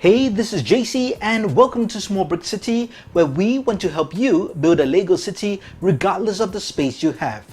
Hey, this is JC and welcome to Small Brick City, where we want to help you build a Lego city regardless of the space you have.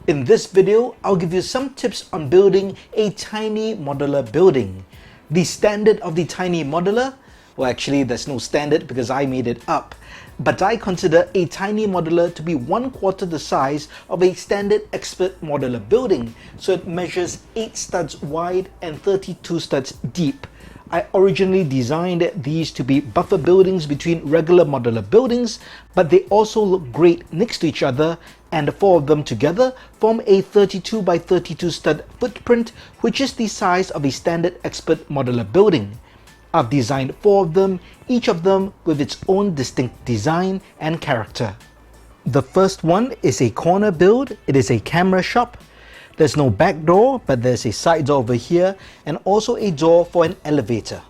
In this video, I'll give you some tips on building a tiny modular building. The standard of the tiny modular, well actually there's no standard because I made it up, but I consider a tiny modular to be 1/4 the size of a standard expert modular building, so it measures 8 studs wide and 32 studs deep. I originally designed these to be buffer buildings between regular modular buildings, but they also look great next to each other, and the 4 of them together form a 32 by 32 stud footprint, which is the size of a standard expert modular building. I've designed 4 of them, each of them with its own distinct design and character. The first one is a corner build. It is a camera shop. There's no back door, but there's a side door over here and also a door for an elevator.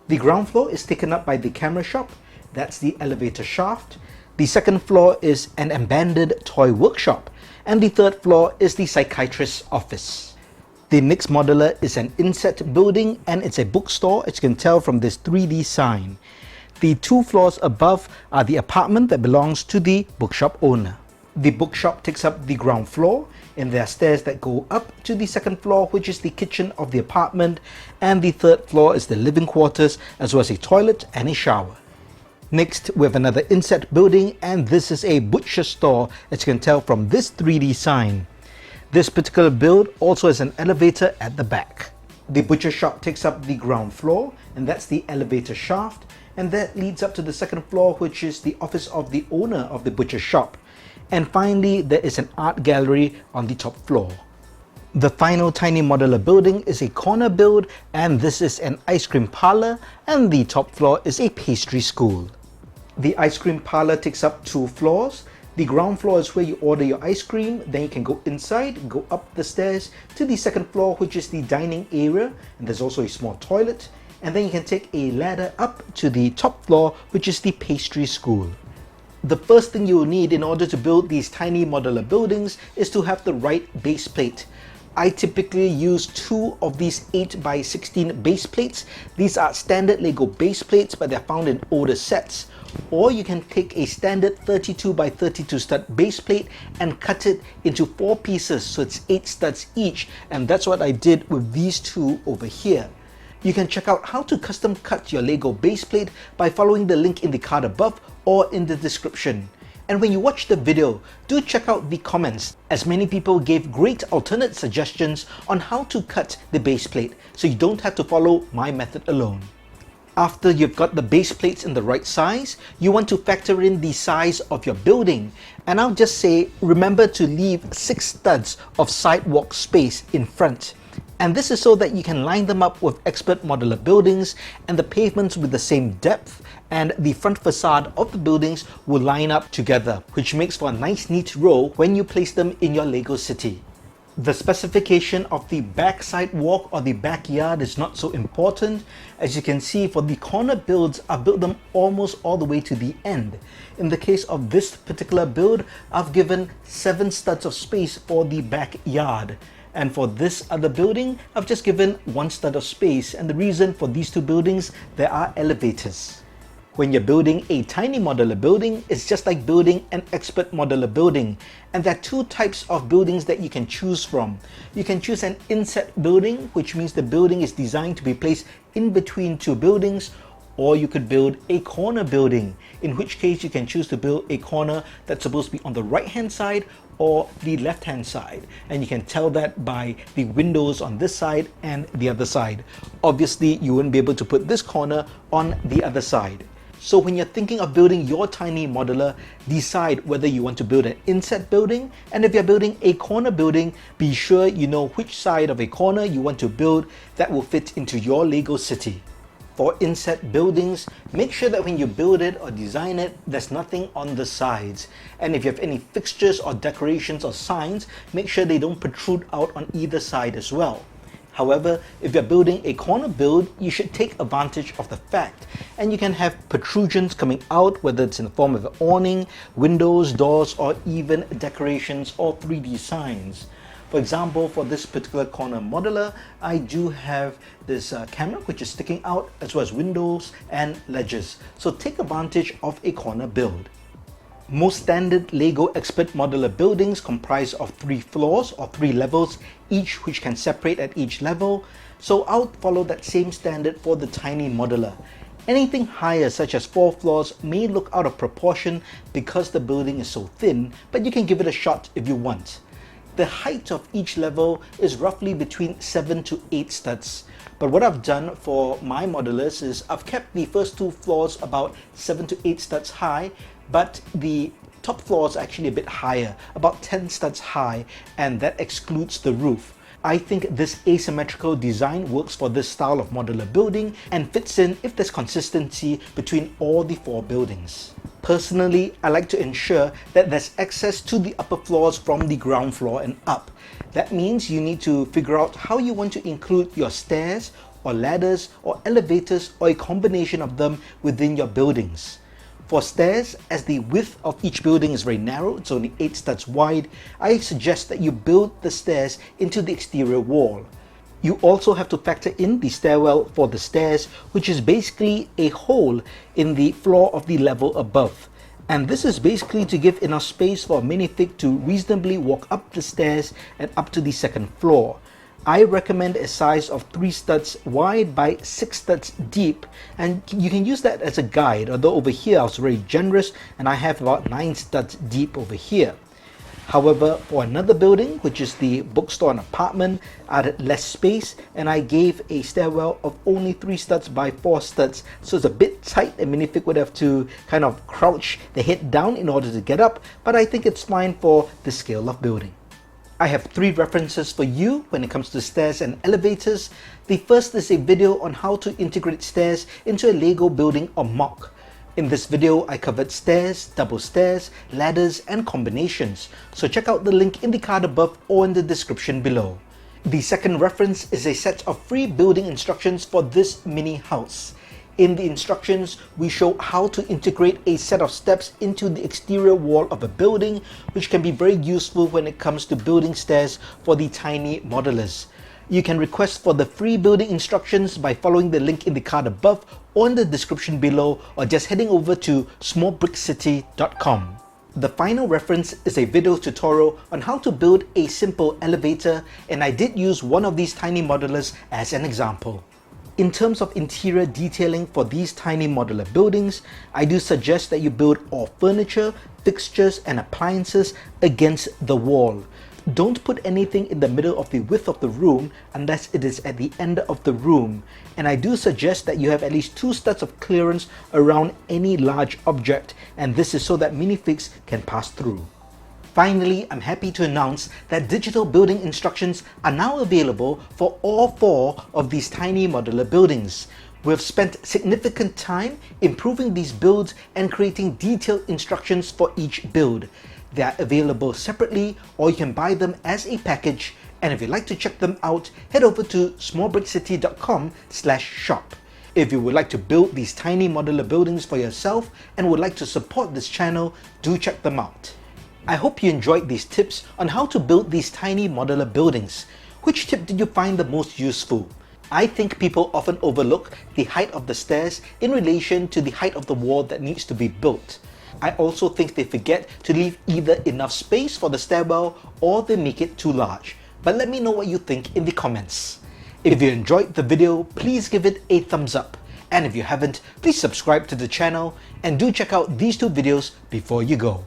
The ground floor is taken up by the camera shop. That's the elevator shaft. The second floor is an abandoned toy workshop, and the third floor is the psychiatrist's office. The next modular is an inset building, and it's a bookstore, as you can tell from this 3D sign. The 2 floors above are the apartment that belongs to the bookshop owner. The bookshop takes up the ground floor, and there are stairs that go up to the second floor, which is the kitchen of the apartment, and the third floor is the living quarters, as well as a toilet and a shower. Next, we have another inset building, and this is a butcher store, as you can tell from this 3D sign. This particular build also has an elevator at the back. The butcher shop takes up the ground floor, and that's the elevator shaft, and that leads up to the second floor, which is the office of the owner of the butcher shop. And finally, there is an art gallery on the top floor. The final tiny modular building is a corner build, and this is an ice cream parlor, and the top floor is a pastry school. The ice cream parlor takes up 2 floors. The ground floor is where you order your ice cream, then you can go inside, go up the stairs to the second floor, which is the dining area, and there's also a small toilet, and then you can take a ladder up to the top floor, which is the pastry school. The first thing you will need in order to build these tiny modular buildings is to have the right base plate. I typically use 2 of these 8 by 16 base plates. These are standard Lego base plates, but they're found in older sets. Or you can take a standard 32 by 32 stud base plate and cut it into 4 pieces, so it's 8 studs each, and that's what I did with these 2 over here. You can check out how to custom cut your Lego base plate by following the link in the card above or in the description. And when you watch the video, do check out the comments, as many people gave great alternate suggestions on how to cut the base plate, so you don't have to follow my method alone. After you've got the base plates in the right size, you want to factor in the size of your building. And I'll just say, remember to leave 6 studs of sidewalk space in front. And this is so that you can line them up with expert modular buildings, and the pavements with the same depth, and the front facade of the buildings will line up together, which makes for a nice neat row when you place them in your Lego city. The specification of the back sidewalk or the backyard is not so important. As you can see, for the corner builds, I've built them almost all the way to the end. In the case of this particular build, I've given 7 studs of space for the backyard. And for this other building, I've just given 1 stud of space, and the reason for these 2 buildings, there are elevators. When you're building a tiny modular building, it's just like building an expert modular building, and there are 2 types of buildings that you can choose from. You can choose an inset building, which means the building is designed to be placed in between 2 buildings, or you could build a corner building, in which case you can choose to build a corner that's supposed to be on the right hand side or the left hand side, and you can tell that by the windows on this side and the other side. Obviously you wouldn't be able to put this corner on the other side. So when you're thinking of building your tiny modular, decide whether you want to build an inset building, and if you're building a corner building, be sure you know which side of a corner you want to build that will fit into your Lego city. For inset buildings, make sure that when you build it or design it, there's nothing on the sides. And if you have any fixtures or decorations or signs, make sure they don't protrude out on either side as well. However, if you're building a corner build, you should take advantage of the fact, and you can have protrusions coming out, whether it's in the form of an awning, windows, doors, or even decorations or 3D signs. For example, for this particular corner modular, I do have this camera which is sticking out, as well as windows and ledges. So take advantage of a corner build. Most standard LEGO Expert modular buildings comprise of 3 floors or 3 levels, each which can separate at each level. So I'll follow that same standard for the tiny modular. Anything higher, such as 4 floors, may look out of proportion because the building is so thin, but you can give it a shot if you want. The height of each level is roughly between 7 to 8 studs. But what I've done for my modulars is I've kept the first 2 floors about 7 to 8 studs high, but the top floor is actually a bit higher, about 10 studs high, and that excludes the roof. I think this asymmetrical design works for this style of modular building and fits in if there's consistency between all the 4 buildings. Personally, I like to ensure that there's access to the upper floors from the ground floor and up. That means you need to figure out how you want to include your stairs or ladders or elevators or a combination of them within your buildings. For stairs, as the width of each building is very narrow, it's only 8 studs wide, I suggest that you build the stairs into the exterior wall. You also have to factor in the stairwell for the stairs, which is basically a hole in the floor of the level above. And this is basically to give enough space for a minifig to reasonably walk up the stairs and up to the second floor. I recommend a size of 3 studs wide by 6 studs deep, and you can use that as a guide, although over here I was very generous and I have about 9 studs deep over here. However, for another building, which is the bookstore and apartment, I had less space and I gave a stairwell of only 3 studs by 4 studs, so it's a bit tight. A minifig would have to kind of crouch the head down in order to get up, but I think it's fine for the scale of building. I have 3 references for you when it comes to stairs and elevators. The first is a video on how to integrate stairs into a LEGO building or MOC. In this video, I covered stairs, double stairs, ladders, and combinations. So check out the link in the card above or in the description below. The second reference is a set of free building instructions for this mini house. In the instructions, we show how to integrate a set of steps into the exterior wall of a building, which can be very useful when it comes to building stairs for the tiny modulars. You can request for the free building instructions by following the link in the card above or in the description below, or just heading over to smallbrickcity.com. The final reference is a video tutorial on how to build a simple elevator, and I did use one of these tiny modulars as an example. In terms of interior detailing for these tiny modular buildings, I do suggest that you build all furniture, fixtures, and appliances against the wall. Don't put anything in the middle of the width of the room unless it is at the end of the room. And I do suggest that you have at least 2 studs of clearance around any large object, and this is so that minifigs can pass through. Finally, I'm happy to announce that digital building instructions are now available for all 4 of these tiny modular buildings. We've spent significant time improving these builds and creating detailed instructions for each build. They are available separately, or you can buy them as a package, and if you'd like to check them out, head over to smallbrickcity.com/shop. If you would like to build these tiny modular buildings for yourself and would like to support this channel, do check them out. I hope you enjoyed these tips on how to build these tiny modular buildings. Which tip did you find the most useful? I think people often overlook the height of the stairs in relation to the height of the wall that needs to be built. I also think they forget to leave either enough space for the stairwell or they make it too large. But let me know what you think in the comments. If you enjoyed the video, please give it a thumbs up. And if you haven't, please subscribe to the channel and do check out these 2 videos before you go.